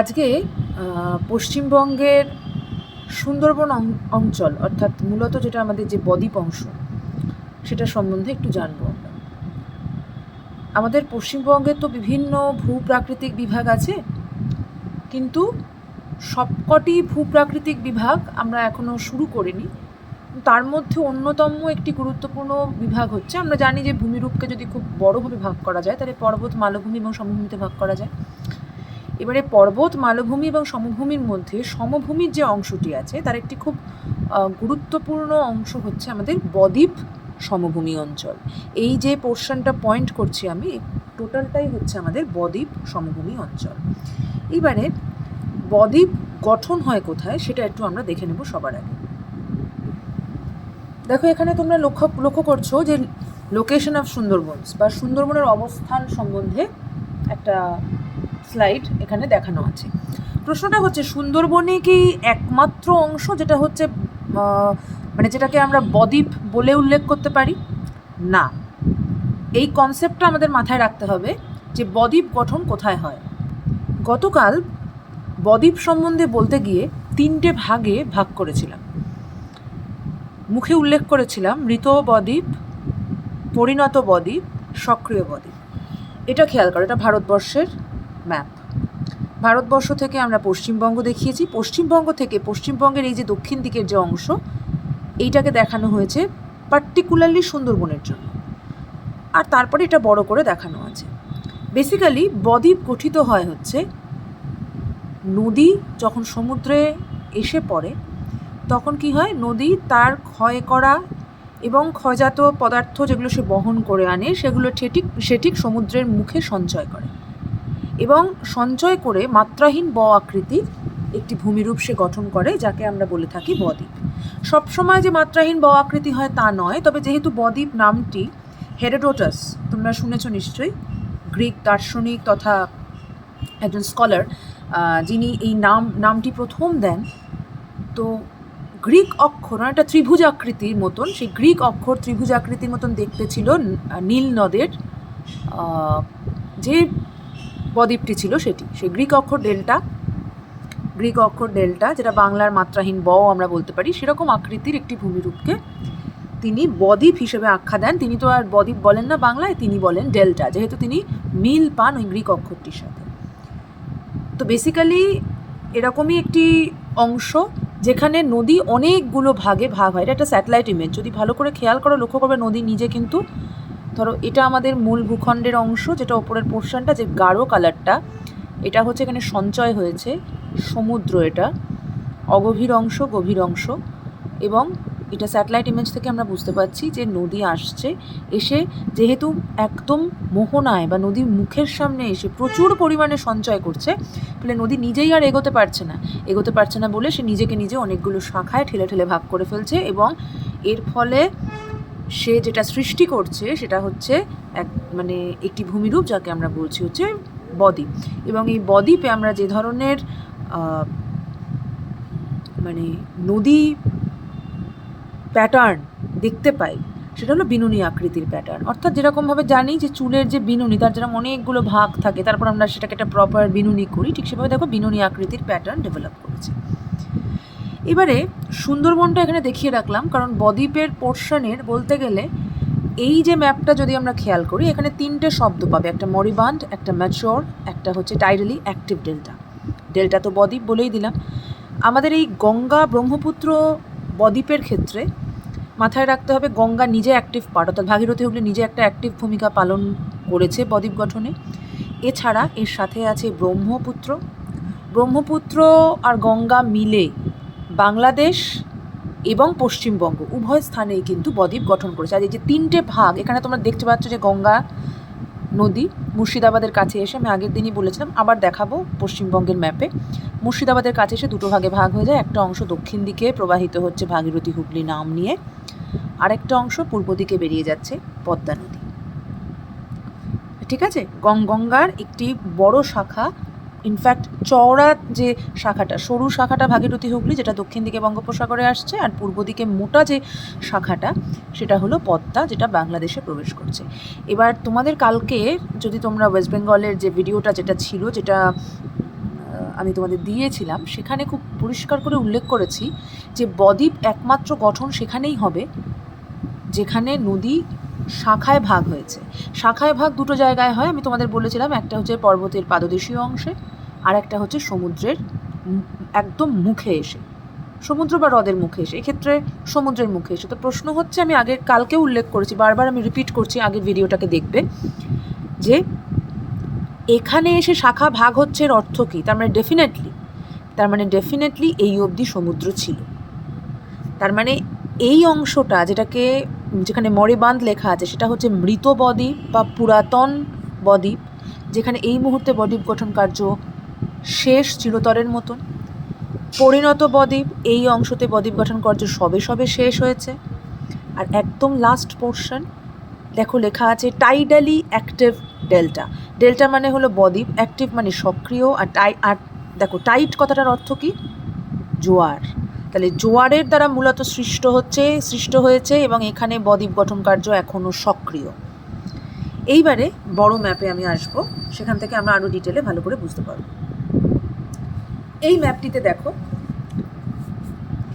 আজকে পশ্চিমবঙ্গের সুন্দরবন অঞ্চল অর্থাৎ মূলত যেটা আমাদের যে বদ্বীপ অংশ সেটা সম্বন্ধে একটু জানবো আমরা। আমাদের পশ্চিমবঙ্গে তো বিভিন্ন ভূপ্রাকৃতিক বিভাগ আছে, কিন্তু সবকটি ভূপ্রাকৃতিক বিভাগ আমরা এখনও শুরু করিনি। তার মধ্যে অন্যতম একটি গুরুত্বপূর্ণ বিভাগ হচ্ছে, আমরা জানি যে ভূমিরূপকে যদি খুব বড়োভাবে ভাগ করা যায় তাহলে পর্বত, মালভূমি এবং সমভূমিতে ভাগ করা যায়। এবারে পর্বত, মালভূমি এবং সমভূমির মধ্যে সমভূমির যে অংশটি আছে তার একটি খুব গুরুত্বপূর্ণ অংশ হচ্ছে আমাদের বদ্বীপ সমভূমি অঞ্চল। এই যে পোর্শনটা পয়েন্ট করছি আমি, টোটালটাই হচ্ছে আমাদের বদ্বীপ সমভূমি অঞ্চল। এবারে বদ্বীপ গঠন হয় কোথায় সেটা একটু আমরা দেখে নেব সবার আগে। দেখো, এখানে তোমরা লক্ষ্য করছো যে লোকেশন অফ সুন্দরবনস বা সুন্দরবনের অবস্থান সম্বন্ধে একটা স্লাইড এখানে দেখানো আছে। প্রশ্নটা হচ্ছে, সুন্দরবনে কি একমাত্র অংশ যেটা হচ্ছে মানে যেটাকে আমরা বদ্বীপ বলে উল্লেখ করতে পারি? না, এই কনসেপ্টটা আমাদের মাথায় রাখতে হবে যে বদ্বীপ গঠন কোথায় হয়। গতকাল বদ্বীপ সম্বন্ধে বলতে গিয়ে তিনটে ভাগে ভাগ করেছিলাম। মুখে উল্লেখ করেছিলাম মৃত বদ্বীপ, পরিণত বদ্বীপ, সক্রিয় বদ্বীপ। এটা খেয়াল করো, এটা ভারতবর্ষের ম্যাপ। ভারতবর্ষ থেকে আমরা পশ্চিমবঙ্গ দেখিয়েছি, পশ্চিমবঙ্গ থেকে পশ্চিমবঙ্গের এই যে দক্ষিণ দিকের যে অংশ, এইটাকে দেখানো হয়েছে পার্টিকুলারলি সুন্দরবনের জন্য, আর তারপরে এটা বড় করে দেখানো আছে। বেসিক্যালি বদ্বীপ গঠিত হয় হচ্ছে নদী যখন সমুদ্রে এসে পড়ে তখন কি হয়, নদী তার ক্ষয় করা এবং ক্ষয়জাত পদার্থ যেগুলো সে বহন করে আনে সেগুলো সে ঠিক সমুদ্রের মুখে সঞ্চয় করে, এবং সঞ্চয় করে মাত্রাহীন আকৃতির একটি ভূমিরূপ সে গঠন করে, যাকে আমরা বলে থাকি বদ্বীপ। সবসময় যে মাত্রাহীন আকৃতি হয় তা নয়, তবে যেহেতু বদ্বীপ নামটি হেরোডোটাস, তোমরা শুনেছ নিশ্চয়ই, গ্রিক দার্শনিক তথা একজন স্কলার, যিনি এই নামটি প্রথম দেন, তো গ্রিক অক্ষর একটা ত্রিভুজ আকৃতির মতন, সেই গ্রিক অক্ষর ত্রিভুজ আকৃতির মতন দেখতে ছিল নীল নদের যে বদ্বীপটি ছিল সেটি, সেই গ্রিক অক্ষর ডেল্টা, যেটা বাংলার মাত্রাহীন আমরা বলতে পারি, সেরকম আকৃতির একটি ভূমিরূপকে তিনি বদ্বীপ হিসেবে আখ্যা দেন। তিনি তো আর বদ্বীপ বলেন না বাংলায়, তিনি বলেন ডেল্টা, যেহেতু তিনি মিল পান ওই গ্রিক অক্ষরটির সাথে। তো বেসিক্যালি এরকমই একটি অংশ যেখানে নদী অনেকগুলো ভাগে ভাগ হয়। এটা একটা স্যাটেলাইট ইমেজ, যদি ভালো করে খেয়াল করো লক্ষ্য করবে নদী নিজে কিন্তু, ধরো এটা আমাদের মূল ভূখণ্ডের অংশ, যেটা ওপরের পোর্শনটা যে গাঢ় কালারটা, এটা হচ্ছে এখানে সঞ্চয় হয়েছে সমুদ্র, এটা অগভীর অংশ, গভীর অংশ, এবং এটা স্যাটেলাইট ইমেজ থেকে আমরা বুঝতে পারছি যে নদী আসছে, এসে যেহেতু একদম মোহনায় বা নদীর মুখের সামনে এসে প্রচুর পরিমাণে সঞ্চয় করছে, ফলে নদী নিজেই আর এগোতে পারছে না বলে সে নিজেকে নিজে অনেকগুলো শাখায় ঠেলে ঠেলে ভাগ করে ফেলছে, এবং এর ফলে সে যেটা সৃষ্টি করছে সেটা হচ্ছে মানে একটি ভূমিরূপ, যাকে আমরা বলছি হচ্ছে বদ্বীপ। এবং এই বদ্বীপে আমরা যে ধরনের মানে নদী প্যাটার্ন দেখতে পাই সেটা হলো বিনুনি আকৃতির প্যাটার্ন। অর্থাৎ যেরকমভাবে জানি যে চুলের যে বিনুনি, তার যেরকম অনেকগুলো ভাগ থাকে, তারপর আমরা সেটাকে একটা প্রপার বিনুনি করি, ঠিক সেভাবে দেখো বিনুনি আকৃতির প্যাটার্ন ডেভেলপ করেছে। এবারে সুন্দরবনটা এখানে দেখিয়ে রাখলাম কারণ বদ্বীপের পোর্শনের বলতে গেলে এই যে ম্যাপটা যদি আমরা খেয়াল করি, এখানে তিনটে শব্দ পাবে, একটা মরিবান্ড, একটা ম্যাচিওর, একটা হচ্ছে টাইডালি অ্যাক্টিভ ডেল্টা তো বদ্বীপ বলেই দিলাম। আমাদের এই গঙ্গা ব্রহ্মপুত্র বদ্বীপের ক্ষেত্রে মাথায় রাখতে হবে গঙ্গা নিজে অ্যাক্টিভ পার্ট, অর্থাৎ ভাগীরথী হুগলি নিজে একটা অ্যাক্টিভ ভূমিকা পালন করেছে বদ্বীপ গঠনে। এছাড়া এর সাথে আছে ব্রহ্মপুত্র আর গঙ্গা মিলে বাংলাদেশ এবং পশ্চিমবঙ্গ উভয় স্থানেই কিন্তু বদ্বীপ গঠন করেছে। আর এই যে তিনটে ভাগ এখানে তোমরা দেখতে পাচ্ছ যে গঙ্গা নদী মুর্শিদাবাদের কাছে এসে, আমি আগের দিনই বলেছিলাম, আবার দেখাবো পশ্চিমবঙ্গের ম্যাপে, মুর্শিদাবাদের কাছে এসে দুটো ভাগে ভাগ হয়ে যায়। একটা অংশ দক্ষিণ দিকে প্রবাহিত হচ্ছে ভাগীরথী হুগলি নাম নিয়ে, আরেকটা অংশ পূর্ব দিকে বেরিয়ে যাচ্ছে পদ্মা নদী। ঠিক আছে, গঙ্গার একটি বড় শাখা, ইনফ্যাক্ট চওড়া যে শাখাটা, সরু শাখাটা ভাগীরথী হুগলি, যেটা দক্ষিণ দিকে বঙ্গোপসাগরে আসছে, আর পূর্ব দিকে মোটা যে শাখাটা সেটা হলো পদ্মা, যেটা বাংলাদেশে প্রবেশ করছে। এবার তোমাদের কালকে যদি তোমরা ওয়েস্ট বেঙ্গলের যে ভিডিওটা যেটা ছিল, যেটা আমি তোমাদের দিয়েছিলাম, সেখানে খুব পরিষ্কার করে উল্লেখ করেছি যে বদ্বীপ একমাত্র গঠন সেখানেই হবে যেখানে নদী শাখায় ভাগ হয়েছে। শাখায় ভাগ দুটো জায়গায় হয়, আমি তোমাদের বলেছিলাম, একটা হচ্ছে পর্বতের পাদদেশীয় অংশে, আর একটা হচ্ছে সমুদ্রের একদম মুখে এসে, সমুদ্র বা হ্রদের মুখে এসে, এক্ষেত্রে সমুদ্রের মুখে এসে। তো প্রশ্ন হচ্ছে, আমি আগে কালকে উল্লেখ করেছি, বারবার আমি রিপিট করছি, আগের ভিডিওটাকে দেখবে, যে এখানে এসে শাখা ভাগ হচ্ছে এর অর্থ কী? তার মানে ডেফিনেটলি এই অবধি সমুদ্র ছিল। তার মানে এই অংশটা যেখানে মরিবাঁধ লেখা আছে সেটা হচ্ছে মৃত বদ্বীপ বা পুরাতন বদ্বীপ, যেখানে এই মুহূর্তে বদ্বীপ গঠন কার্য শেষ, চিরতরের মতন। পরিণত বদ্বীপ, এই অংশতে বদ্বীপ গঠন কার্য সবে সবে শেষ হয়েছে। আর একদম লাস্ট পোর্শন দেখো লেখা আছে টাইডালি অ্যাক্টিভ ডেল্টা। ডেল্টা মানে হলো বদ্বীপ, অ্যাক্টিভ মানে সক্রিয়, আর দেখো টাইট কথাটার অর্থ কি? জোয়ার। তাহলে জোয়ারের দ্বারা মূলত সৃষ্ট হয়েছে এবং এখানে বদ্বীপ গঠন কার্য এখনও সক্রিয়। এইবারে বড় ম্যাপে আমি আসবো, সেখান থেকে আমরা আরও ডিটেলে ভালো করে বুঝতে পারবো। এই ম্যাপটিতে দেখো,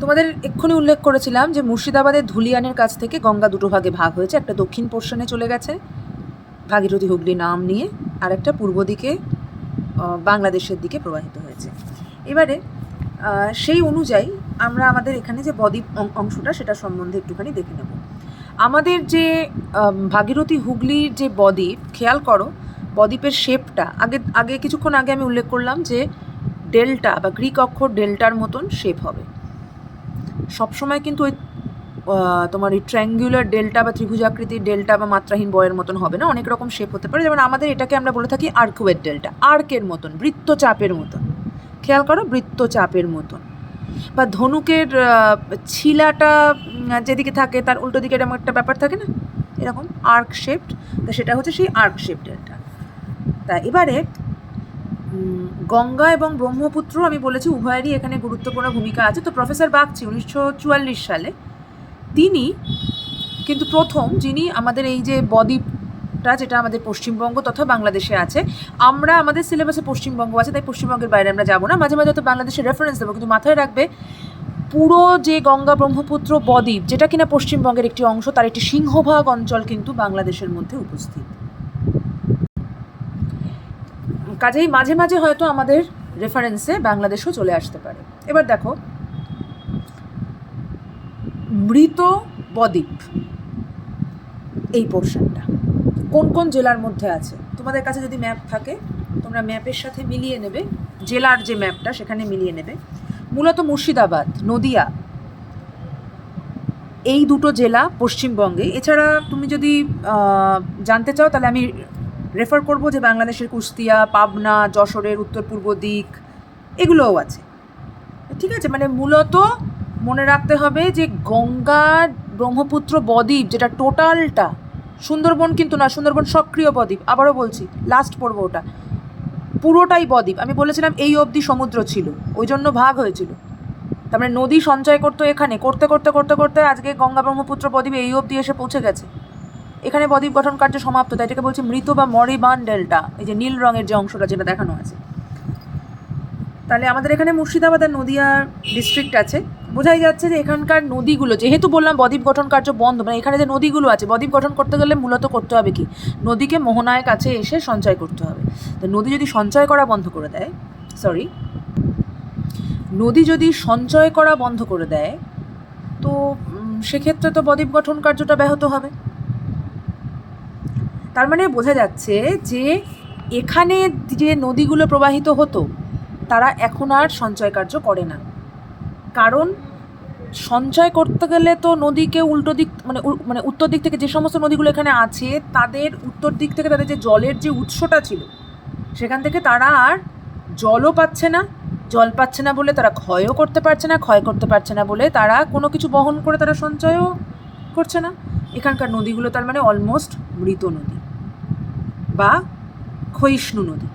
তোমাদের এক্ষুনি উল্লেখ করেছিলাম যে মুর্শিদাবাদের ধুলিয়ানের কাছ থেকে গঙ্গা দুটো ভাগে ভাগ হয়েছে, একটা দক্ষিণ পোর্শনে চলে গেছে ভাগীরথী হুগলি নাম নিয়ে, আর একটা পূর্ব দিকে বাংলাদেশের দিকে প্রবাহিত হয়েছে। এবারে সেই অনুযায়ী আমরা আমাদের এখানে যে বদ্বীপ অংশটা সেটা সম্বন্ধে একটুখানি দেখে নেব। আমাদের যে ভাগীরথী হুগলির যে বদ্বীপ, খেয়াল করো বদ্বীপের শেপটা, আগে কিছুক্ষণ আগে আমি উল্লেখ করলাম যে ডেল্টা বা গ্রিক অক্ষর ডেল্টার মতন শেপ হবে সবসময়, কিন্তু ওই তোমার এই ট্রায়াঙ্গুলার ডেল্টা বা ত্রিভুজাকৃতির ডেল্টা বা মাত্রাহীন বয়ের মতন হবে না, অনেক রকম শেপ হতে পারে। যেমন আমাদের এটাকে আমরা বলে থাকি আর্কওয়েট ডেল্টা, আর্কের মতন, বৃত্তচাপের মতন, খেয়াল করো বৃত্তচাপের মতন। বা ধনুকের ছিলাটা যেদিকে থাকে তার উল্টো দিকে এরকম একটা ব্যাপার থাকে না, এরকম আর্ক শেপড, তা সেটা হচ্ছে সেই আর্ক শেপ ডেল্টা। তা এবারে গঙ্গা এবং ব্রহ্মপুত্র আমি বলেছি উভয়েরই এখানে গুরুত্বপূর্ণ ভূমিকা আছে। তো প্রফেসর বাগচি 1944 সালে তিনি কিন্তু প্রথম যিনি আমাদের এই যে বদ্বীপটা, যেটা আমাদের পশ্চিমবঙ্গ তথা বাংলাদেশে আছে, আমরা আমাদের সিলেবাসে পশ্চিমবঙ্গ আছে তাই পশ্চিমবঙ্গের বাইরে আমরা যাবো না, মাঝে মাঝে হয়তো বাংলাদেশের রেফারেন্স দেবো, কিন্তু মাথায় রাখবে পুরো যে গঙ্গা ব্রহ্মপুত্র বদ্বীপ, যেটা কিনা পশ্চিমবঙ্গের একটি অংশ, তার একটি সিংহভাগ অঞ্চল কিন্তু বাংলাদেশের মধ্যে উপস্থিত। কাজেই মাঝে মাঝে হয়তো আমাদের রেফারেন্সে বাংলাদেশও চলে আসতে পারে। এবার দেখো মৃত বদ্বীপ এই পোর্শনটা কোন কোন জেলার মধ্যে আছে, তোমাদের কাছে যদি ম্যাপ থাকে তোমরা ম্যাপের সাথে মিলিয়ে নেবে, জেলার যে ম্যাপটা সেখানে মিলিয়ে নেবে। মূলত মুর্শিদাবাদ, নদিয়া, এই দুটো জেলা পশ্চিমবঙ্গে। এছাড়া তুমি যদি জানতে চাও তাহলে আমি রেফার করব যে বাংলাদেশের কুষ্টিয়া, পাবনা, যশোরের উত্তর পূর্ব দিক, এগুলোও আছে। ঠিক আছে, মানে মূলত মনে রাখতে হবে যে গঙ্গা ব্রহ্মপুত্র বদ্বীপ যেটা টোটালটা, সুন্দরবন কিন্তু না, সুন্দরবন সক্রিয় বদ্বীপ, আবারও বলছি লাস্ট পড়বো ওটা, পুরোটাই বদ্বীপ। আমি বলেছিলাম এই অবধি সমুদ্র ছিল, ওই জন্য ভাগ হয়েছিল। তার মানে নদী সঞ্চয় করতো এখানে, করতে করতে করতে করতে আজকে গঙ্গা ব্রহ্মপুত্র বদ্বীপ এই অবধি এসে পৌঁছে গেছে, এখানে বদ্বীপ গঠন কার্য সমাপ্ত। তাই এটাকে বলছি মৃত বা মরিবান ডেল্টা, এই যে নীল রঙের যে অংশটা যেটা দেখানো আছে। তাহলে আমাদের এখানে মুর্শিদাবাদ আর নদিয়া ডিস্ট্রিক্ট আছে, বোঝাই যাচ্ছে যে এখানকার নদীগুলো, যেহেতু বললাম বদ্বীপ গঠন কার্য বন্ধ, মানে এখানে যে নদীগুলো আছে বদ্বীপ গঠন করতে গেলে মূলত করতে হবে কি, নদীকে মোহনায় কাছে এসে সঞ্চয় করতে হবে। তো নদী যদি সঞ্চয় করা বন্ধ করে দেয়, নদী যদি সঞ্চয় করা বন্ধ করে দেয়, তো সেক্ষেত্রে তো বদ্বীপ গঠন কার্যটা ব্যাহত হবে। তার মানে বোঝা যাচ্ছে যে এখানে যে নদীগুলো প্রবাহিত হতো তারা এখন আর সঞ্চয় কার্য করে না, কারণ সঞ্চয় করতে গেলে তো নদীকে উল্টো দিক মানে উত্তর দিক থেকে যে সমস্ত নদীগুলো এখানে আছে তাদের উত্তর দিক থেকে তাদের যে জলের যে উৎসটা ছিল সেখান থেকে তারা আর জলও পাচ্ছে না, জল পাচ্ছে না বলে তারা ক্ষয়ও করতে পারছে না, ক্ষয় করতে পারছে না বলে তারা কোনো কিছু বহন করে তারা সঞ্চয়ও করছে না। এখানকার নদীগুলো তার মানে অলমোস্ট মৃত নদী বা ক্ষয়িষ্ণু নদী।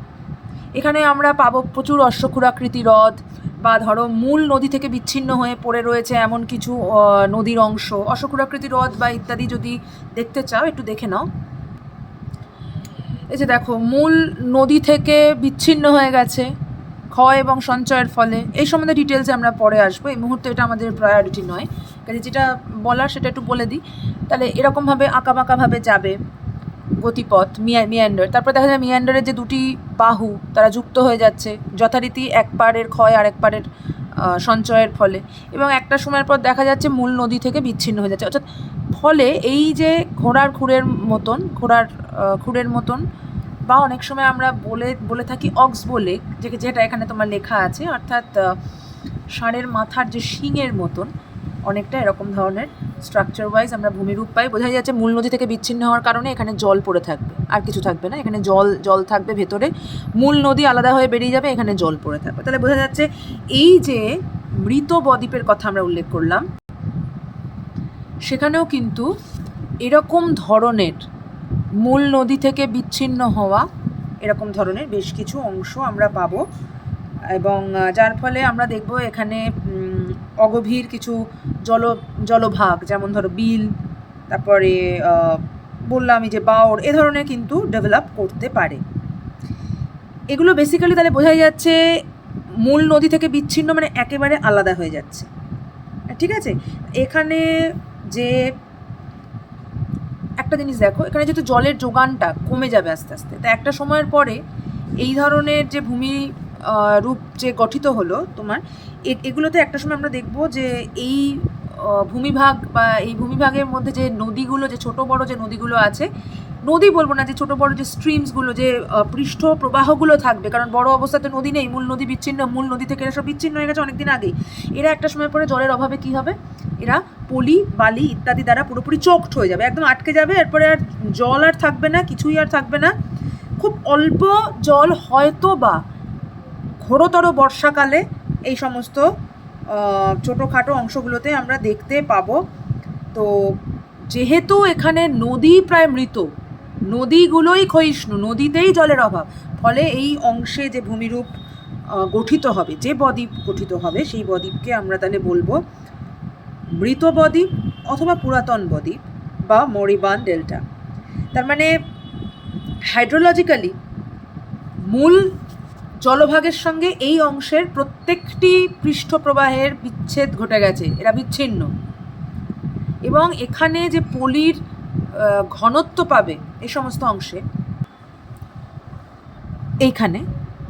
এখানে আমরা পাবো প্রচুর অশ্বক্ষুরাকৃতি হ্রদ, বা ধরো মূল নদী থেকে বিচ্ছিন্ন হয়ে পড়ে রয়েছে এমন কিছু নদীর অংশ, অশ্বক্ষুরাকৃতি হ্রদ বা ইত্যাদি যদি দেখতে চাও একটু দেখে নাও। এই যে দেখো মূল নদী থেকে বিচ্ছিন্ন হয়ে গেছে ক্ষয় এবং সঞ্চয়ের ফলে এই সম্বন্ধে ডিটেলসে আমরা পরে আসবো, এই মুহূর্তে এটা আমাদের প্রায়োরিটি নয়। কাজে যেটা বলার সেটা একটু বলে দিই। তাহলে এরকমভাবে আঁকাবাঁকাভাবে যাবে গতিপথ, মিয়ান্ডার। তারপর দেখা যায় মিয়ান্ডারের যে দুটি বাহু তারা যুক্ত হয়ে যাচ্ছে যথারীতি, এক পাড়ের ক্ষয় আর এক পাড়ের সঞ্চয়ের ফলে, এবং একটা সময়ের পর দেখা যাচ্ছে মূল নদী থেকে বিচ্ছিন্ন হয়ে যাচ্ছে। অর্থাৎ ফলে এই যে ঘোড়ার খুরের মতন বা অনেক সময় আমরা বলে থাকি অক্স বলে, যেটা এখানে তোমার লেখা আছে, অর্থাৎ ষাঁড়ের মাথার যে শিংয়ের মতন অনেকটা এরকম ধরনের স্ট্রাকচার ওয়াইজ আমরা ভূমিরূপ পাই। বোঝা যাচ্ছে মূল নদী থেকে বিচ্ছিন্ন হওয়ার কারণে এখানে জল পড়ে থাকবে, আর কিছু থাকবে না। এখানে জল থাকবে ভেতরে, মূল নদী আলাদা হয়ে বেরিয়ে যাবে, এখানে জল পড়ে থাকবে। তাহলে বোঝা যাচ্ছে এই যে মৃত বদ্বীপের কথা আমরা উল্লেখ করলাম, সেখানেও কিন্তু এরকম ধরনের মূল নদী থেকে বিচ্ছিন্ন হওয়া এরকম ধরনের বেশ কিছু অংশ আমরা পাবো, এবং যার ফলে আমরা দেখব এখানে অগভীর কিছু জলভাগ, যেমন ধরো বিল, তারপরে বললাম যে বাওর, এ ধরনের কিন্তু ডেভেলপ করতে পারে। এগুলো বেসিক্যালি তাহলে বোঝাই যাচ্ছে মূল নদী থেকে বিচ্ছিন্ন মানে একেবারে আলাদা হয়ে যাচ্ছে, ঠিক আছে। এখানে যে একটা জিনিস দেখো, এখানে যেহেতু জলের যোগানটা কমে যাবে আস্তে আস্তে, তা একটা সময়ের পরে এই ধরনের যে ভূমি রূপ যে গঠিত হলো তোমার, এগুলোতে একটা সময় আমরা দেখব যে এই ভূমিভাগ বা এই ভূমিভাগের মধ্যে যে নদীগুলো, যে ছোট বড় যে নদীগুলো আছে, নদী বলবো না, যে ছোট বড় যে স্ট্রিমসগুলো, যে পৃষ্ঠ প্রবাহগুলো থাকবে, কারণ বড় অবস্থাতে নদী নেই, মূল নদী বিচ্ছিন্ন, মূল নদী থেকে এরা সব বিচ্ছিন্ন হয়ে গেছে অনেকদিন আগেই। এরা একটা সময় পরে জলের অভাবে কি হবে, এরা পলি বালি ইত্যাদি দ্বারা পুরোপুরি চোকড হয়ে যাবে, একদম আটকে যাবে। এরপরে আর জল আর থাকবে না, কিছুই আর থাকবে না। খুব অল্প জল হয়তো বা ঘোরতর বর্ষাকালে এই সমস্ত ছোটোখাটো অংশগুলোতে আমরা দেখতে পাবো। তো যেহেতু এখানে নদী প্রায় মৃত, নদীগুলোই ক্ষয়িষ্ণু, নদীতেই জলের অভাব, ফলে এই অংশে যে ভূমিরূপ গঠিত হবে, যে বদ্বীপ গঠিত হবে, সেই বদ্বীপকে আমরা তাহলে বলবো মৃত বদ্বীপ অথবা পুরাতন বদ্বীপ বা মরিবান ডেল্টা। তার মানে হাইড্রোলজিক্যালি মূল জলভাগের সঙ্গে এই অংশের প্রত্যেকটি পৃষ্ঠপ্রবাহের বিচ্ছেদ ঘটে গেছে, এরা বিচ্ছিন্ন। এবং এখানে যে পলির ঘনত্ব পাবে এই সমস্ত অংশে, এইখানে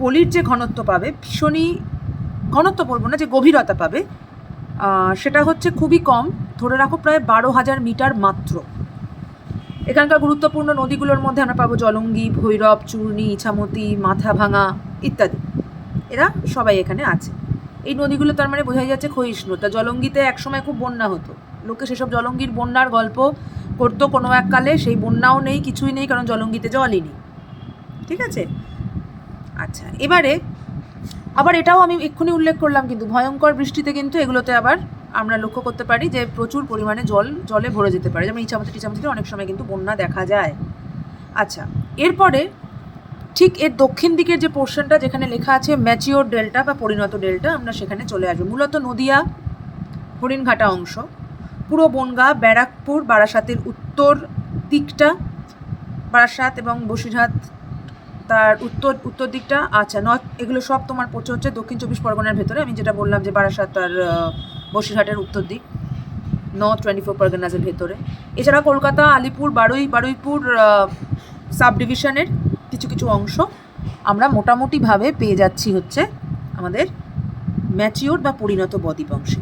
পলির যে ঘনত্ব পাবে, ভীষণই ঘনত্ব বলবো না, যে গভীরতা পাবে, সেটা হচ্ছে খুবই কম, ধরে রাখো প্রায় 12,000 মিটার মাত্র। এখানকার গুরুত্বপূর্ণ নদীগুলোর মধ্যে আমরা পাবো জলঙ্গি, ভৈরব, চূর্ণী, ইছামতি, মাথাভাঙা ইত্যাদি, এরা সবাই এখানে আছে। এই নদীগুলো তার মানে বোঝাই যাচ্ছে ক্ষয়িষ্ণু। তা জলঙ্গিতে একসময় খুব বন্যা হতো, লোকে সেসব জলঙ্গির বন্যার গল্প করতো কোনো এককালে, সেই বন্যাও নেই, কিছুই নেই, কারণ জলঙ্গিতে জলই নেই, ঠিক আছে। আচ্ছা, এবারে আবার এটাও আমি এক্ষুনি উল্লেখ করলাম, কিন্তু ভয়ঙ্কর বৃষ্টিতে কিন্তু এগুলোতে আবার আমরা লক্ষ্য করতে পারি যে প্রচুর পরিমাণে জলে ভরে যেতে পারে, যেমন ইছামতিতে অনেক সময় কিন্তু বন্যা দেখা যায়। আচ্ছা, এরপরে ঠিক এর দক্ষিণ দিকের যে পোর্শনটা যেখানে লেখা আছে ম্যাচিওর ডেল্টা বা পরিণত ডেল্টা, আমরা সেখানে চলে আসবো। মূলত নদিয়া হরিণঘাটা অংশ, পুরো বনগাঁ, ব্যারাকপুর, বারাসাতের উত্তর দিকটা, বারাসাত এবং বসিরহাট তার উত্তর দিকটা, আচ্ছা নর্থ, এগুলো সব তোমার পড়ছে হচ্ছে দক্ষিণ 24 পরগনার ভেতরে। আমি যেটা বললাম যে বারাসাত আর বসিরহাটের উত্তর দিক, নর্থ 24 পরগনাসের ভেতরে। এছাড়া কলকাতা, আলিপুর, বারুইপুর সাব ডিভিশনের কিছু কিছু অংশ আমরা মোটামুটিভাবে পেয়ে যাচ্ছি হচ্ছে আমাদের ম্যাচিওর বা পরিণত বদ্বীপ অংশে।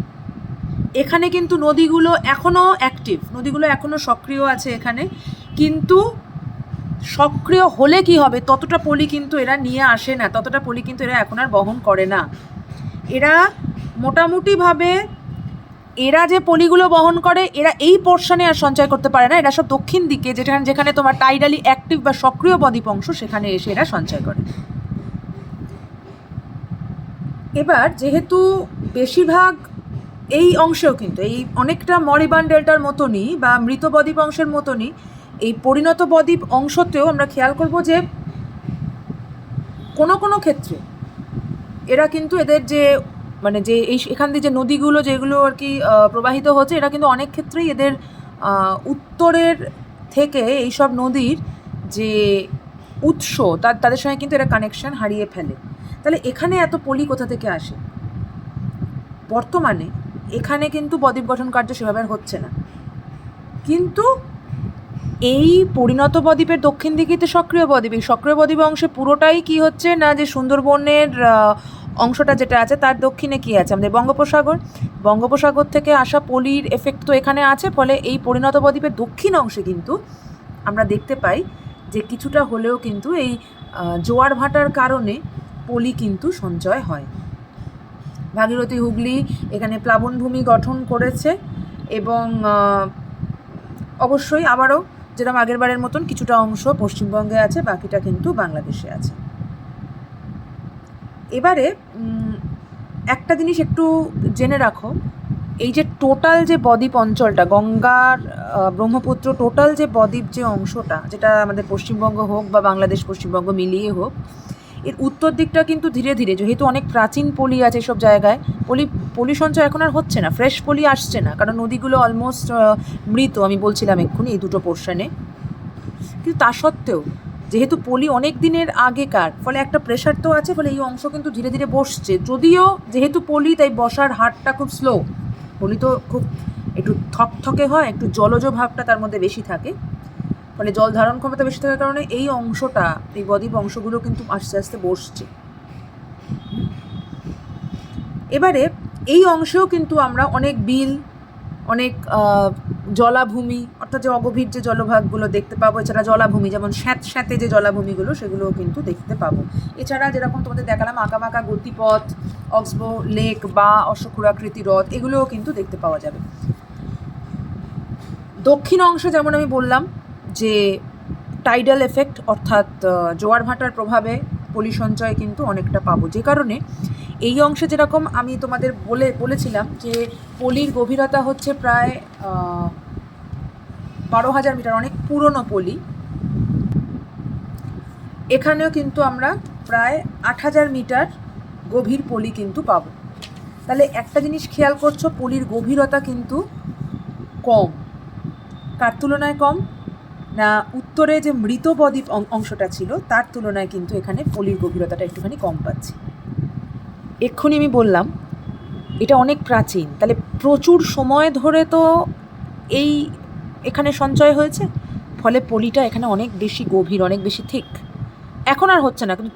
এখানে কিন্তু নদীগুলো এখনও অ্যাক্টিভ, নদীগুলো এখনও সক্রিয় আছে এখানে, কিন্তু সক্রিয় হলে কি হবে, ততটা পলি কিন্তু এরা নিয়ে আসে না, ততটা পলি কিন্তু এরা এখন আর বহন করে না। এরা মোটামুটিভাবে এরা যে পলিগুলো বহন করে, এরা এই পোর্শনে আর সঞ্চয় করতে পারে না, এরা সব দক্ষিণ দিকে যেখানে তোমার টাইডালি অ্যাক্টিভ বা সক্রিয় বদ্বীপ অংশ, সেখানে এসে এরা সঞ্চয় করে। এবার যেহেতু বেশিরভাগ এই অংশেও কিন্তু এই অনেকটা মরিবান ডেল্টার মতনই বা মৃত বদ্বীপ অংশের মতনই এই পরিণত বদ্বীপ অংশতেও আমরা খেয়াল করব যে কোনো কোনো ক্ষেত্রে এরা কিন্তু এদের যে মানে যে এখান দিয়ে যে নদীগুলো যেগুলো আর কি প্রবাহিত হচ্ছে, এরা কিন্তু অনেক ক্ষেত্রেই এদের উত্তরের থেকে এইসব নদীর যে উৎস তাদের সঙ্গে কিন্তু এরা কানেকশন হারিয়ে ফেলে। তাহলে এখানে এত পলি কোথা থেকে আসে? বর্তমানে এখানে কিন্তু বদ্বীপ গঠন কার্য সেভাবে আর হচ্ছে না, কিন্তু এই পরিণত বদ্বীপের দক্ষিণ দিকেই তো সক্রিয় বদ্বীপ। এই সক্রিয় বদ্বীপ অংশে পুরোটাই কি হচ্ছে না, যে সুন্দরবনের অংশটা যেটা আছে তার দক্ষিণে কি আছে, আমাদের বঙ্গোপসাগর। বঙ্গোপসাগর থেকে আসা পলির এফেক্ট তো এখানে আছে, ফলে এই পরিণত বদ্বীপের দক্ষিণ অংশে কিন্তু আমরা দেখতে পাই যে কিছুটা হলেও কিন্তু এই জোয়ার ভাটার কারণে পলি কিন্তু সঞ্চয় হয়। ভাগীরথী হুগলি এখানে প্লাবনভূমি গঠন করেছে, এবং অবশ্যই আবারও যেরকম আগের বারের মতন কিছুটা অংশ পশ্চিমবঙ্গে আছে, বাকিটা কিন্তু বাংলাদেশে আছে। এবারে একটা জিনিস একটু জেনে রাখো, এই যে টোটাল যে বদ্বীপ অঞ্চলটা, গঙ্গার ব্রহ্মপুত্র টোটাল যে বদ্বীপ যে অংশটা, যেটা আমাদের পশ্চিমবঙ্গ হোক বা বাংলাদেশ পশ্চিমবঙ্গ মিলিয়ে হোক, এর উত্তর দিকটা কিন্তু ধীরে ধীরে, যেহেতু অনেক প্রাচীন পলি আছে এসব জায়গায়, পলি সঞ্চয় এখন আর হচ্ছে না, ফ্রেশ পলি আসছে না, কারণ নদীগুলো অলমোস্ট মৃত, আমি বলছিলাম এক্ষুনি এই দুটো পোর্শনে। কিন্তু তা সত্ত্বেও যেহেতু পলি অনেক দিনের আগেকার, ফলে একটা প্রেশার তো আছে, ফলে এই অংশ কিন্তু ধীরে ধীরে বসছে। যদিও যেহেতু পলি, তাই বসার হারটা খুব স্লো। পলি তো খুব একটু থকথকে হয়, একটু জলজ ভাবটা তার মধ্যে বেশি থাকে, ফলে জল ধারণ ক্ষমতা বেশি থাকার কারণে এই অংশটা, এই বদ্বীপ অংশগুলো কিন্তু আস্তে আস্তে বসছে। এবারে এই অংশেও কিন্তু আমরা অনেক বিল, অনেক জলাভূমি, অর্থাৎ যে অগভীর যে জলভাগগুলো দেখতে পাবো, এছাড়া জলাভূমি যেমন স্যাঁতে যে জলাভূমিগুলো, সেগুলোও কিন্তু দেখতে পাবো। এছাড়া যেরকম তোমাদের দেখালাম আঁকাবাঁকা গতিপথ, অক্সবো লেক বা অশ্বক্ষুরাকৃতি হ্রদ, এগুলোও কিন্তু দেখতে পাওয়া যাবে। দক্ষিণ অংশে যেমন আমি বললাম যে টাইডাল এফেক্ট, অর্থাৎ জোয়ার ভাটার প্রভাবে পলি সঞ্চয় কিন্তু অনেকটা পাবো, যে কারণে এই অংশে যেরকম আমি তোমাদের বলেছিলাম যে পলির গভীরতা হচ্ছে প্রায় 12,000 মিটার, অনেক পুরনো পলি। এখানেও কিন্তু আমরা প্রায় 8,000 মিটার গভীর পলি কিন্তু পাবো। তাহলে একটা জিনিস খেয়াল করছো, পলির গভীরতা কিন্তু কম। কার তুলনায় কম? না, উত্তরে যে মৃত বদ্বীপ অংশটা ছিল তার তুলনায় কিন্তু এখানে পলির গভীরতাটা একটুখানি কম পাচ্ছি। এক্ষুনি আমি বললাম এটা অনেক প্রাচীন, তাহলে প্রচুর সময় ধরে তো এখানে সঞ্চয় হয়েছে, ফলে পলিটা এখানে অনেক বেশি গভীর, অনেক বেশি থিক। এখন আর হচ্ছে না, কিন্তু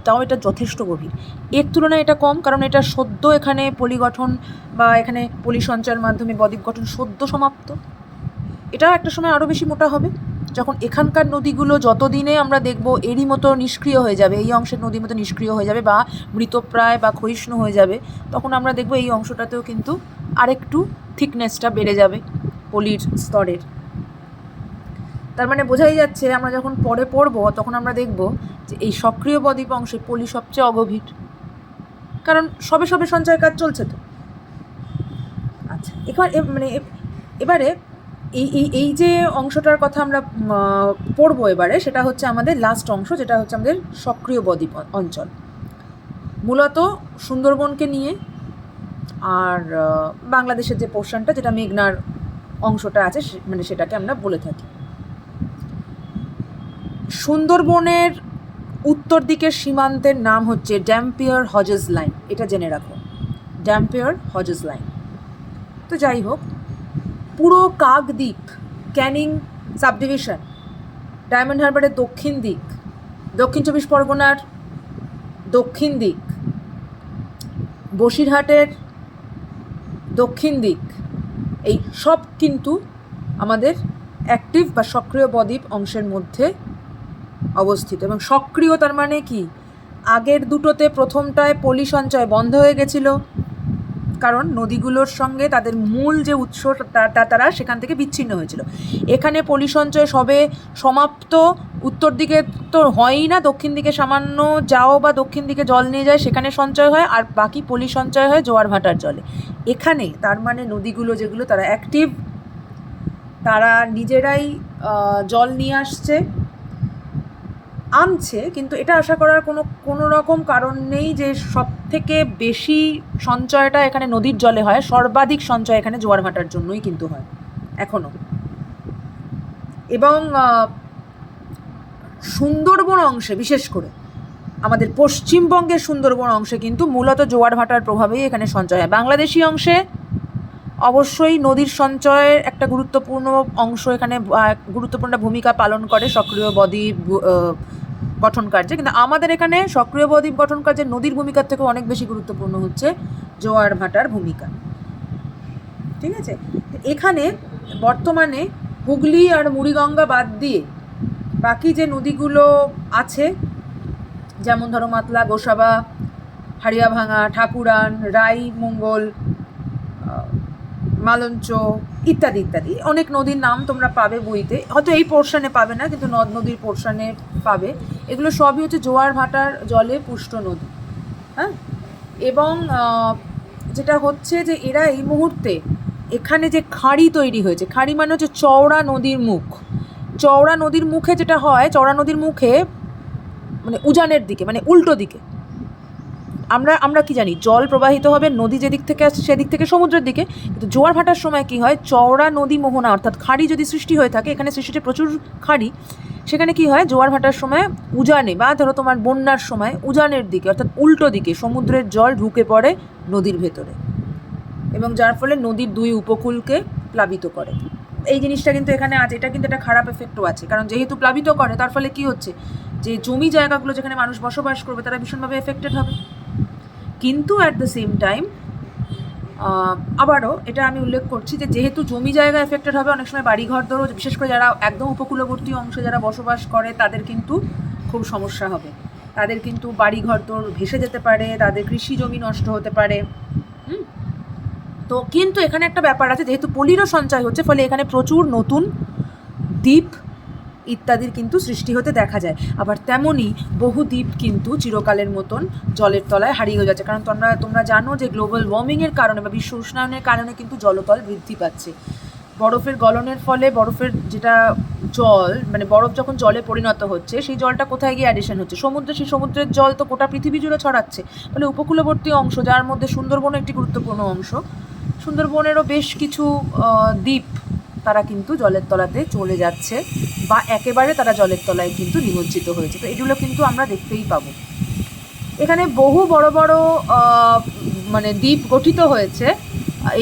তাও এটা যথেষ্ট গভীর। এর তুলনায় এটা কম, কারণ এটা সদ্য এখানে পলি গঠন বা এখানে পলি সঞ্চয়ের মাধ্যমে বদ্বীপ গঠন সদ্য সমাপ্ত। এটাও একটা সময় আরও বেশি মোটা হবে, যখন এখানকার নদীগুলো যতদিনে আমরা দেখব এরই মতো নিষ্ক্রিয় হয়ে যাবে, এই অংশের নদীর মতো নিষ্ক্রিয় হয়ে যাবে বা মৃতপ্রায় বা ক্ষয়িষ্ণু হয়ে যাবে, তখন আমরা দেখব এই অংশটাতেও কিন্তু আরেকটু থিকনেসটা বেড়ে যাবে পলির স্তরের। তার মানে বোঝাই যাচ্ছে, আমরা যখন পরে পড়বো তখন আমরা দেখব যে এই সক্রিয় বদ্বীপ অংশে পলি সবচেয়ে অগভীর, কারণ সবে সবে সঞ্চয় কাজ চলছে তো। আচ্ছা, এবারে এই যে অংশটার কথা আমরা পড়বো এবারে, সেটা হচ্ছে আমাদের লাস্ট অংশ, যেটা হচ্ছে আমাদের সক্রিয় বদ্বীপ অঞ্চল, মূলত সুন্দরবনকে নিয়ে, আর বাংলাদেশের যে পোর্শনটা, যেটা মেঘনার অংশটা আছে, সেটাকে আমরা বলে থাকি। সুন্দরবনের উত্তর দিকের সীমান্তের নাম হচ্ছে ড্যাম্পিয়ার হজেস লাইন, এটা জেনে রাখো, ড্যাম্পিয়ার হজেস লাইন। তো যাই হোক, পুরো কাকদ্বীপ, ক্যানিং সাবডিভিশন, ডায়মন্ড হারবারের দক্ষিণ দিক, দক্ষিণ চব্বিশ পরগনার দক্ষিণ দিক, বসিরহাটের দক্ষিণ দিক, এই সব কিন্তু আমাদের অ্যাক্টিভ বা সক্রিয় বদ্বীপ অংশের মধ্যে অবস্থিত। এবং সক্রিয় তার মানে কি, আগের দুটোতে প্রথমটায় পলি সঞ্চয় বন্ধ হয়ে গেছিলো, কারণ নদীগুলোর সঙ্গে তাদের মূল যে উৎস তারা সেখান থেকে বিচ্ছিন্ন হয়েছিল। এখানে পলি সঞ্চয় সবে সমাপ্ত, উত্তর দিকে তো হয়ই না, দক্ষিণ দিকে সামান্য যাও বা দক্ষিণ দিকে জল নিয়ে যায় সেখানে সঞ্চয় হয়, আর বাকি পলি সঞ্চয় হয় জোয়ার ভাটার জলে। এখানে তার মানে নদীগুলো যেগুলো তারা অ্যাক্টিভ, তারা নিজেরাই জল নিয়ে আনছে, কিন্তু এটা আশা করার কোনো রকম কারণ নেই যে সব থেকে বেশি সঞ্চয়টা এখানে নদীর জলে হয়। সর্বাধিক সঞ্চয় এখানে জোয়ার ভাটার জন্যই কিন্তু হয় এখনও। এবং সুন্দরবন অংশে বিশেষ করে আমাদের পশ্চিমবঙ্গের সুন্দরবন অংশে কিন্তু মূলত জোয়ার ভাটার প্রভাবেই এখানে সঞ্চয় হয়। বাংলাদেশি অংশে অবশ্যই নদীর সঞ্চয়ের একটা গুরুত্বপূর্ণ অংশ এখানে গুরুত্বপূর্ণ ভূমিকা পালন করে সক্রিয় বদ্বীপ গঠন কার্যে, কিন্তু আমাদের এখানে সক্রিয় বদ্বীপ গঠন কার্যে নদীর ভূমিকার থেকে অনেক বেশি গুরুত্বপূর্ণ হচ্ছে জোয়ার ভাটার ভূমিকা। ঠিক আছে, এখানে বর্তমানে হুগলি আর মুড়িগঙ্গা বাদ দিয়ে বাকি যে নদীগুলো আছে, যেমন ধরো মাতলা, গোসাবা, হাড়িয়াভাঙা, ঠাকুরান, রাইমঙ্গল, মালঞ্চ ইত্যাদি ইত্যাদি অনেক নদীর নাম তোমরা পাবে বইতে, হয়তো এই পোর্শনে পাবে না কিন্তু নদ নদীর পোর্শনে পাবে। এগুলো সবই হচ্ছে জোয়ার ভাটার জলে পুষ্ট নদী। হ্যাঁ, এবং যেটা হচ্ছে যে এরা এই মুহূর্তে এখানে যে খাঁড়ি তৈরি হয়েছে, খাঁড়ি মানে হচ্ছে চওড়া নদীর মুখ। চওড়া নদীর মুখে যেটা হয়, চওড়া নদীর মুখে মানে উজানের দিকে, মানে উল্টো দিকে আমরা কি জানি, জল প্রবাহিত হবে নদী যেদিক থেকে আসছে সেদিক থেকে সমুদ্রের দিকে, কিন্তু জোয়ার ভাটার সময় কি হয়, চওড়া নদী মোহনা অর্থাৎ খাঁড়ি যদি সৃষ্টি হয়ে থাকে, এখানে সৃষ্টি প্রচুর খাঁড়ি, সেখানে কি হয় জোয়ার ভাটার সময় উজানে বা ধরো তোমার বন্যার সময় উজানের দিকে অর্থাৎ উল্টো দিকে সমুদ্রের জল ঢুকে পড়ে নদীর ভেতরে, এবং যার ফলে নদীর দুই উপকূলকে প্লাবিত করে। এই জিনিসটা কিন্তু এখানে আছে, এটা কিন্তু একটা খারাপ এফেক্টও আছে, কারণ যেহেতু প্লাবিত করে তার ফলে কি হচ্ছে যে জমি জায়গাগুলো যেখানে মানুষ বসবাস করবে তারা ভীষণভাবে এফেক্টেড হবে। কিন্তু অ্যাট দ্য সেম টাইম আবারও এটা আমি উল্লেখ করছি যে যেহেতু জমি জায়গা এফেক্টেড হবে, অনেক সময় বাড়িঘরদরও, বিশেষ করে যারা একদম উপকূলবর্তী অংশে যারা বসবাস করে তাদের কিন্তু খুব সমস্যা হবে, তাদের কিন্তু বাড়িঘরদর ভেসে যেতে পারে, তাদের কৃষি জমি নষ্ট হতে পারে। তো কিন্তু এখানে একটা ব্যাপার আছে, যেহেতু পলিরও সঞ্চয় হচ্ছে, ফলে এখানে প্রচুর নতুন দ্বীপ ইত্যাদির কিন্তু সৃষ্টি হতে দেখা যায়। আবার তেমনই বহু দ্বীপ কিন্তু চিরকালের মতন জলের তলায় হারিয়ে যাচ্ছে, কারণ তোমরা জানো যে গ্লোবাল ওয়ার্মিংয়ের কারণে বা বিশ্ব উষ্ণায়নের কারণে কিন্তু জলতল বৃদ্ধি পাচ্ছে। বরফের গলনের ফলে বরফের যেটা জল, মানে বরফ যখন জলে পরিণত হচ্ছে, সেই জলটা কোথায় গিয়ে অ্যাডিশন হচ্ছে সমুদ্রে, সেই সমুদ্রের জল তো গোটা পৃথিবী জুড়ে ছড়াচ্ছে। ফলে উপকূলবর্তী অংশ, যার মধ্যে সুন্দরবনও একটি গুরুত্বপূর্ণ অংশ, সুন্দরবনেরও বেশ কিছু দ্বীপ তারা কিন্তু জলের তলাতে চলে যাচ্ছে বা একেবারে তারা জলের তলায় কিন্তু নিমজ্জিত হয়েছে। তো এগুলো কিন্তু আমরা দেখতেই পাবো। এখানে বহু বড় বড় মানে দ্বীপ গঠিত হয়েছে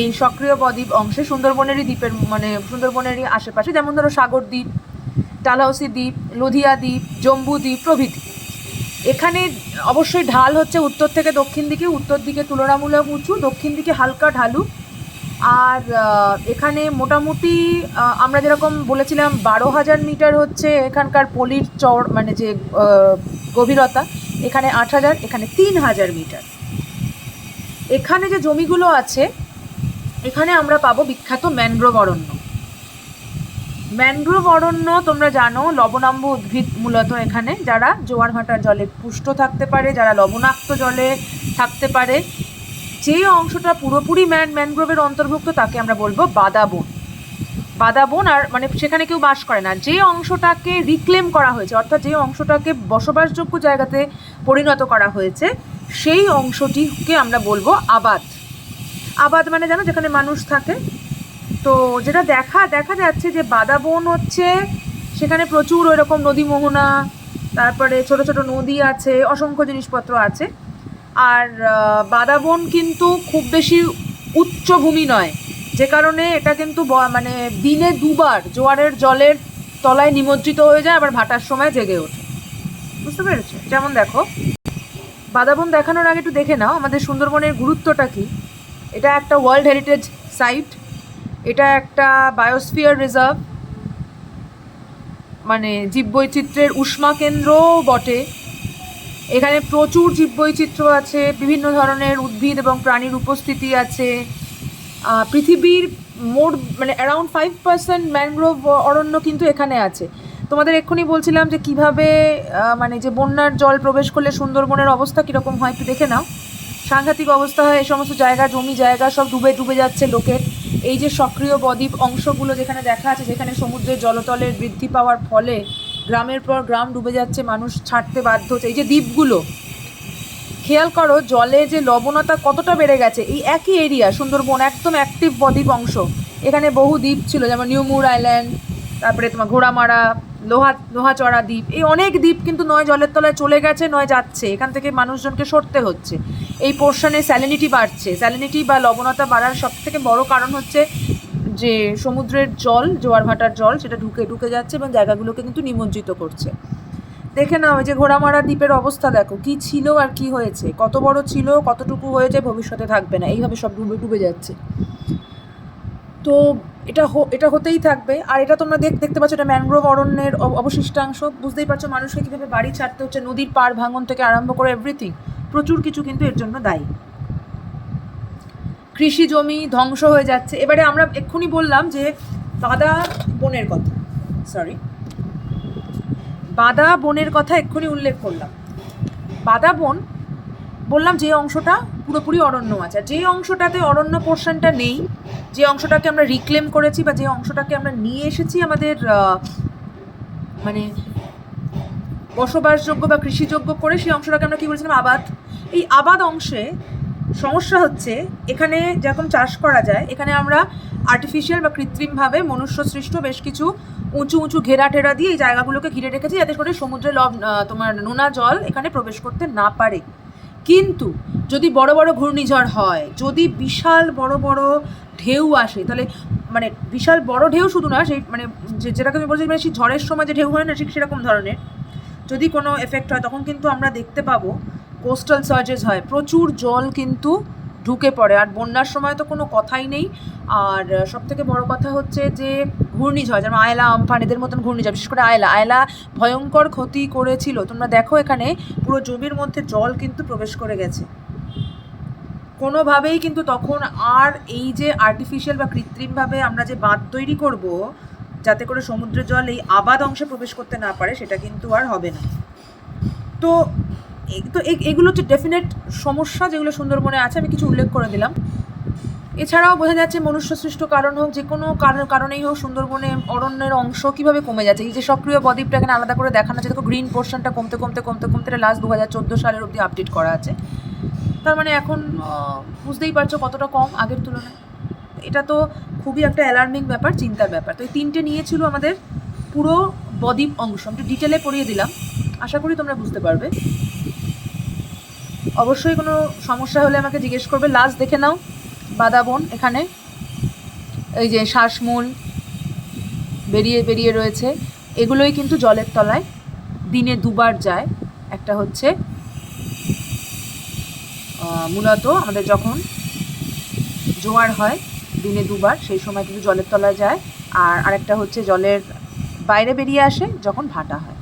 এই সক্রিয় বদ্বীপ অংশে, সুন্দরবনেরই দ্বীপের মানে সুন্দরবনেরই আশেপাশে, যেমন ধরো সাগর দ্বীপ, ডালহাউসি দ্বীপ, লোধিয়া দ্বীপ, জম্বু দ্বীপ প্রভৃতি। এখানে অবশ্যই ঢাল হচ্ছে উত্তর থেকে দক্ষিণ দিকে, উত্তর দিকে তুলনামূলক উঁচু, দক্ষিণ দিকে হালকা ঢালু। আর এখানে মোটামুটি আমরা যেরকম বলেছিলাম 12,000 মিটার হচ্ছে এখানকার পলির মানে যে গভীরতা, এখানে 8,000, এখানে 3,000 মিটার। এখানে যে জমিগুলো আছে, এখানে আমরা পাবো বিখ্যাত ম্যানগ্রোভ অরণ্য। ম্যানগ্রোভ অরণ্য তোমরা জানো লবণাম্ব উদ্ভিদ মূলত এখানে, যারা জোয়ার ভাটার জলে পুষ্ট থাকতে পারে, যারা লবণাক্ত জলে থাকতে পারে। যে অংশটা পুরোপুরি ম্যানগ্রোভের অন্তর্ভুক্ত তাকে আমরা বলবো বাদাবন। বাদাবন আর মানে সেখানে কেউ বাস করে না। যে অংশটাকে রিক্লেম করা হয়েছে, অর্থাৎ যে অংশটাকে বসবাসযোগ্য জায়গাতে পরিণত করা হয়েছে, সেই অংশটিকে আমরা বলবো আবাদ। আবাদ মানে জানো যেখানে মানুষ থাকে। তো যেটা দেখা যাচ্ছে যে বাদাবন হচ্ছে সেখানে প্রচুর ওই রকম নদী মোহনা, তারপরে ছোট ছোট নদী আছে, অসংখ্য জিনিসপত্র আছে। আর বাদাবন কিন্তু খুব বেশি উচ্চভূমি নয়, যে কারণে এটা কিন্তু মানে দিনে দুবার জোয়ারের জলের তলায় নিমজ্জিত হয়ে যায়, আবার ভাটার সময় জেগে ওঠে। বুঝতে পেরেছো? যেমন দেখো, বাদাবন দেখানোর আগে একটু দেখে নাও আমাদের সুন্দরবনের গুরুত্বটা কী। এটা একটা ওয়ার্ল্ড হেরিটেজ সাইট, এটা একটা বায়োস্ফিয়ার রিজার্ভ, মানে জীববৈচিত্র্যের উষ্মা কেন্দ্রও বটে। এখানে প্রচুর জীববৈচিত্র্য আছে, বিভিন্ন ধরনের উদ্ভিদ এবং প্রাণীর উপস্থিতি আছে। পৃথিবীর মোট মানে অ্যারাউন্ড 5% ম্যানগ্রোভ অরণ্য কিন্তু এখানে আছে। তোমাদের এক্ষুনি বলছিলাম যে কিভাবে মানে যে বন্যার জল প্রবেশ করলে সুন্দরবনের অবস্থা কীরকম হয় একটু দেখে নাও। সাংঘাতিক অবস্থা হয়, এই সমস্ত জায়গা, জমি জায়গা সব ডুবে যাচ্ছে লোকের। এই যে সক্রিয় বদ্বীপ অংশগুলো যেখানে দেখা আছে, যেখানে সমুদ্রের জলতলের বৃদ্ধি পাওয়ার ফলে গ্রামের পর গ্রাম ডুবে যাচ্ছে, মানুষ ছাড়তে বাধ্য হচ্ছে। এই যে দ্বীপগুলো, খেয়াল করো জলে যে লবণতা কতটা বেড়ে গেছে। এই একই এরিয়া সুন্দরবন একদম অ্যাক্টিভ বদ্বীপ অংশ, এখানে বহু দ্বীপ ছিল, যেমন নিউমুর আইল্যান্ড, তারপরে তোমার ঘোড়ামারা, লোহাচড়া দ্বীপ, এই অনেক দ্বীপ কিন্তু নয় জলের তলায় চলে গেছে, নয় যাচ্ছে, এখান থেকে মানুষজনকে সরতে হচ্ছে। এই পোর্শনে স্যালিনিটি বাড়ছে, স্যালিনিটি বা লবণতা বাড়ার সব থেকে বড় কারণ হচ্ছে যে সমুদ্রের জল, জোয়ার ভাটার জল সেটা ঢুকে যাচ্ছে এবং জায়গাগুলোকে কিন্তু নিমজ্জিত করছে। দেখে নাও ওই যে ঘোড়ামারা দ্বীপের অবস্থা দেখো, কি ছিল আর কি হয়েছে, কত বড় ছিল, কতটুকু হয়েছে, ভবিষ্যতে থাকবে না, এইভাবে সব ডুবে যাচ্ছে। তো এটা হতেই থাকবে। আর এটা তোমরা দেখতে পাচ্ছ, এটা ম্যানগ্রোভ অরণ্যের অবশিষ্টাংশ। বুঝতেই পারছো মানুষকে কীভাবে বাড়ি ছাড়তে হচ্ছে, নদীর পাড় ভাঙন থেকে আরম্ভ করে এভরিথিং, প্রচুর কিছু কিন্তু এর জন্য দায়ী। কৃষি জমি ধ্বংস হয়ে যাচ্ছে। এবারে আমরা এক্ষুনি বললাম যে বাদা বনের কথা এক্ষুনি উল্লেখ করলাম। বাদা বন বললাম যে অংশটা পুরোপুরি অরণ্য আছে, আর যে অংশটাতে অরণ্য পোর্শনটা নেই, যে অংশটাকে আমরা রিক্লেম করেছি বা যে অংশটাকে আমরা নিয়ে এসেছি আমাদের মানে বসবাসযোগ্য বা কৃষিযোগ্য করে, সেই অংশটাকে আমরা কী বলেছিলাম, আবাদ। এই আবাদ অংশে সমস্যা হচ্ছে, এখানে যখন চাষ করা যায়, এখানে আমরা আর্টিফিশিয়াল বা কৃত্রিমভাবে মনুষ্যসৃষ্ট বেশ কিছু উঁচু উঁচু ঘেরা টেরা দিয়ে এই জায়গাগুলোকে ঘিরে রেখেছি, যাতে করে সমুদ্রে তোমার নোনা জল এখানে প্রবেশ করতে না পারে। কিন্তু যদি বড় বড় ঘূর্ণিঝড় হয়, যদি বিশাল বড় বড় ঢেউ আসে, তাহলে মানে বিশাল বড় ঢেউ শুধু না, সেই মানে যেটাকে আমি বলছি মানে সেই ঝড়ের সময় যে ঢেউ হয় না, ঠিক সেরকম ধরনের যদি কোনো এফেক্ট হয়, তখন কিন্তু আমরা দেখতে পাবো কোস্টাল সার্জেস হয়, প্রচুর জল কিন্তু ঢুকে পড়ে। আর বন্যার সময় তো কোনো কথাই নেই। আর সবথেকে বড় কথা হচ্ছে যে ঘূর্ণিঝড়, যেমন আয়লা, আমফান, এদের মতন ঘূর্ণিঝড়, বিশেষ করে আয়লা ভয়ঙ্কর ক্ষতি করেছিল। তোমরা দেখো এখানে পুরো জমির মধ্যে জল কিন্তু প্রবেশ করে গেছে। কোনোভাবেই কিন্তু তখন আর এই যে আর্টিফিশিয়াল বা কৃত্রিমভাবে আমরা যে বাঁধ তৈরি করব যাতে করে সমুদ্রের জল এই আবাদ অংশে প্রবেশ করতে না পারে, সেটা কিন্তু আর হবে না। তো এগুলো হচ্ছে ডেফিনেট সমস্যা যেগুলো সুন্দরবনে আছে, আমি কিছু উল্লেখ করে দিলাম। এছাড়াও বোঝা যাচ্ছে মনুষ্যসৃষ্ট কারণ হোক, যে কোনো কারণেই হোক, সুন্দরবনে অরণ্যের অংশ কীভাবে কমে যাচ্ছে। এই যে সক্রিয় বদ্বীপটা এখানে আলাদা করে দেখানো আছে, দেখো গ্রিন পোর্শনটা কমতে এটা লাস্ট 2014 সালের অবধি আপডেট করা আছে। তার মানে এখন বুঝতেই পারছো কতটা কম আগের তুলনায়। এটা তো খুবই একটা অ্যালার্মিং ব্যাপার, চিন্তার ব্যাপার। তো এই তিনটে নিয়েছিল আমাদের পুরো বদ্বীপ অংশ, আমি একটু ডিটেলে পড়িয়ে দিলাম, আশা করি তোমরা বুঝতে পারবে। অবশ্যই কোনো সমস্যা হলে আমাকে জিজ্ঞেস করবে। লাস্ট দেখে নাও বাদা বন, এখানে এই যে শ্বাসমূল বেরিয়ে রয়েছে, এগুলোই কিন্তু জলের তলায় দিনে দুবার যায়। একটা হচ্ছে মূলত আমাদের যখন জোয়ার হয় দিনে দুবার, সেই সময় কিন্তু জলের তলায় যায়। আর আরেকটা হচ্ছে জলের বাইরে বেরিয়ে আসে যখন ভাটা হয়।